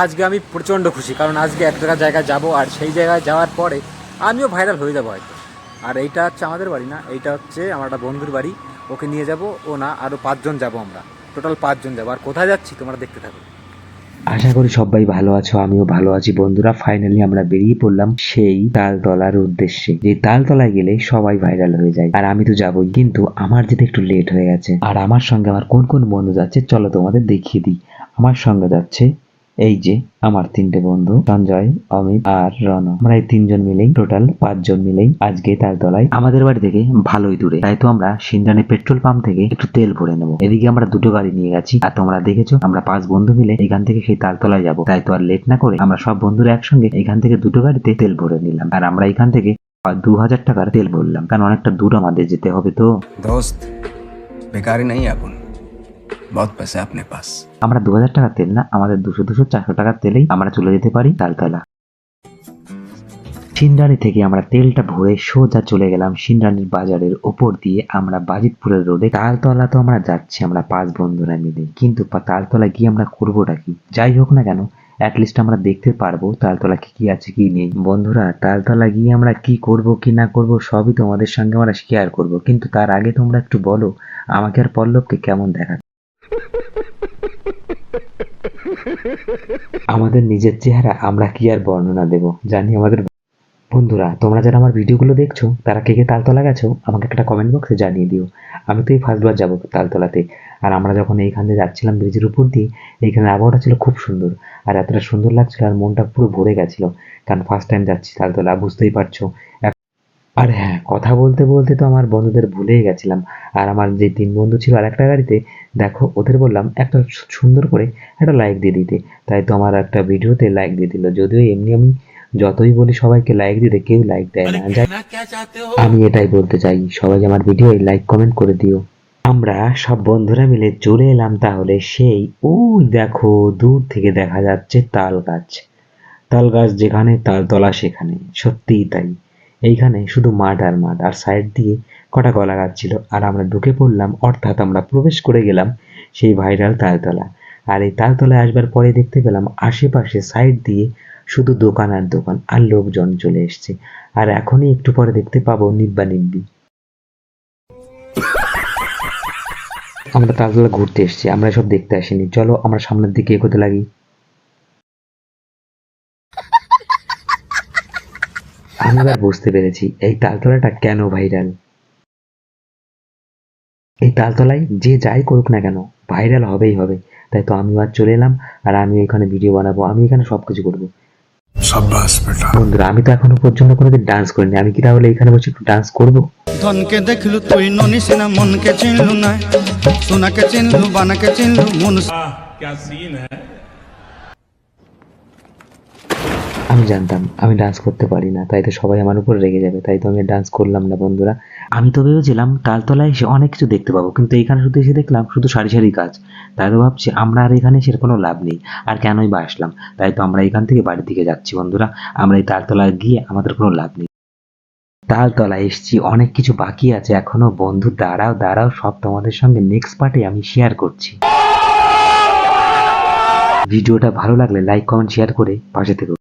আজকে আমি প্রচণ্ড খুশি, কারণ আজকে এক জায়গায় যাব, আর সেই জায়গায় যাওয়ার পরে আমিও ভাইরাল হয়ে যাবো হয়তো। আর এইটা হচ্ছে আমাদের বাড়ি না, এইটা হচ্ছে আমার একটা বন্ধুর বাড়ি। ওকে নিয়ে যাব, ও না আরও 5 জন যাবো, আমরা টোটাল 5 জন যাবো। আর কোথায় যাচ্ছি তোমরা দেখতে থাকো। আশা করি সবাই ভালো আছো, আমিও ভালো আছি বন্ধুরা। ফাইনালি আমরা বেরিয়ে পড়লাম সেই তালতলার উদ্দেশ্যে, যে তালতলায় গেলে সবাই ভাইরাল হয়ে যায়। আর আমি তো যাবোই, কিন্তু আমার যেতে একটু লেট হয়ে গেছে। আর আমার সঙ্গে আমার কোন কোন বন্ধু যাচ্ছে চলো তোমাদের দেখিয়ে দিই। আমার সঙ্গে যাচ্ছে এই যে আমার 3টে বন্ধু, সঞ্জয়, অমিত আর রণ। আমরা এই 3জন মিলেই টোটাল 5 জন মিলেই আজকে তালতলায়, আমাদের বাড়ি থেকে ভালোই দূরে, তাই তো আমরা সিন্দানে পেট্রোল পাম্প থেকে একটু তেল ভরে নেবো। এদিকে আমরা 2টো গাড়ি নিয়ে গেছি, আর তোমরা দেখেছো আমরা 5 বন্ধু মিলে এখান থেকে সেই তালতলায় যাবো। তাই তো আর লেট না করে আমরা সব বন্ধুরা একসঙ্গে এখান থেকে 2টো গাড়িতে তেল ভরে নিলাম। আর আমরা এখান থেকে 2000 টাকার তেল ভরলাম, কারণ অনেকটা দূর আমাদের যেতে হবে। তো दोस्त बेकारी नहीं है अपन, बहुत पैसे है अपने पास। আমরা 2000 টাকার তেল না, আমাদের 200 400 টাকার তেলেই আমরা চলে যেতে পারি তালতলা। সিন্দ্রানী থেকে আমরা তেলটা ভরে সোজা চলে গেলাম সিন্দ্রানীর বাজারের ওপর দিয়ে আমরা বাজিতপুরের রোডে। তালতলা তো আমরা যাচ্ছি আমরা 5 বন্ধুরা মিলে, কিন্তু তালতলা গিয়ে আমরা করবোটা কি? যাই হোক না কেন, অ্যাটলিস্ট আমরা দেখতে পারবো তালতলা কি কি আছে কি নেই। বন্ধুরা, তালতলা গিয়ে আমরা কি করব কি না করব সবই তোমাদের সঙ্গে আমরা শেয়ার করব, কিন্তু তার আগে তোমরা একটু বলো আমাকে আর পল্লবকে কেমন দেখা। আমাদের নিজের চেহারা আমরা কি আর বর্ণনা দেব, জানি আমাদের। বন্ধুরা, তোমরা যারা আমার ভিডিওগুলো দেখছো তারা কে কে তালতলা গেছো আমাকে একটা কমেন্ট বক্সে জানিয়ে দিও। আমি তো এই ফার্স্টবার যাবো তালতলাতে। আর আমরা যখন এইখান দিয়ে যাচ্ছিলাম ব্রিজের উপর দিয়ে, এইখানে আবহাওয়াটা ছিল খুব সুন্দর, আর এতটা সুন্দর লাগছিল আর মনটা পুরো ভরে গেছিল, কারণ ফার্স্ট টাইম যাচ্ছি তালতলা, বুঝতেই পারছো। আর হ্যাঁ, কথা বলতে বলতে তো আমার বন্ধুদের ভুলেই গেছিলাম। আর আমার যে 3 বন্ধু ছিল আর একটা গাড়িতে, দেখো ওদের বললাম একটা সুন্দর করে একটা লাইক দিয়ে দিতে, তাই তো আমার একটা ভিডিওতে লাইক দিয়ে দিল। যদিও এমনি আমি যতই বলি সবাইকে লাইক দিতে, কেউ লাইক দেয় না। আমি এটাই বলতে চাই, সবাই আমার ভিডিও লাইক কমেন্ট করে দিও। আমরা সব বন্ধুরা মিলে চলে এলাম তাহলে সেই, ওই দেখো দূর থেকে দেখা যাচ্ছে তাল গাছ। তাল গাছ যেখানে তালতলা সেখানে, সত্যিই তাই। এইখানে শুধু মাঠ আর মাঠ, আর সাইড দিয়ে কটা কলা গাছ ছিল। আর আমরা ঢুকে পড়লাম, অর্থাৎ আমরা প্রবেশ করে গেলাম সেই ভাইরাল তালতলা। আর এই তালতলায় আসবার পরে দেখতে পেলাম আশেপাশে সাইড দিয়ে শুধু দোকান আর দোকান, আর লোকজন চলে এসছে। আর এখনই একটু পরে দেখতে পাবো নিব্বা নিব্বি। আমরা তালতলা ঘুরতে এসেছি, আমরা সব দেখতে আসিনি। চলো আমরা সামনের দিকে এগোতে লাগি। আমি এবার বুঝতে পেরেছি এই তালতলাটা কেন ভাইরাল। এই তালতলায় যে যাই করুক না কেন ভাইরাল হবেই হবে। তাই তো আমি আর চলে এলাম, আর আমি এখানে ভিডিও বানাবো, আমি এখানে সবকিছু করবো। शाबाश बेटा। বন্ধুরা, আমি তো এখনো পর্যন্ত কোনোদিন ডান্স করিনি, আমি কি তাহলে এখানে বসে একটু ডান্স করবো? ধনকে দেখলু তুই ননি সিনা, মনকে চিনলু না, সোনাকে চিনলু বানাকে চিনলু মন। क्या सीन है। আমি জানতাম আমি ডান্স করতে পারি না, তাই তো সবাই আমার উপর রেগে যাবে, তাই তো আমি ডান্স করলাম না। বন্ধুরা, আমি তো ভেবেছিলাম তালতলায় এসে অনেক কিছু দেখতে পাবো, কিন্তু এখানে শুধু এসে দেখলাম শুধু সারি সারি গাছ। তাই তো ভাবছি আমরা আর এখানে এসে কোনো লাভ নেই, আর কেনই বা আসলাম। তাই তো আমরা এখান থেকে বাড়ির দিকে যাচ্ছি। বন্ধুরা, আমরা এই তালতলায় গিয়ে আমাদের কোনো লাভ নেই। তালতলায় এসছি, অনেক কিছু বাকি আছে এখনো। বন্ধু দাঁড়াও দাঁড়াও, সব তোমাদের সঙ্গে নেক্সট পার্টে আমি শেয়ার করছি। ভিডিওটা ভালো লাগলে লাইক কমেন্ট শেয়ার করে পাশে থেকো।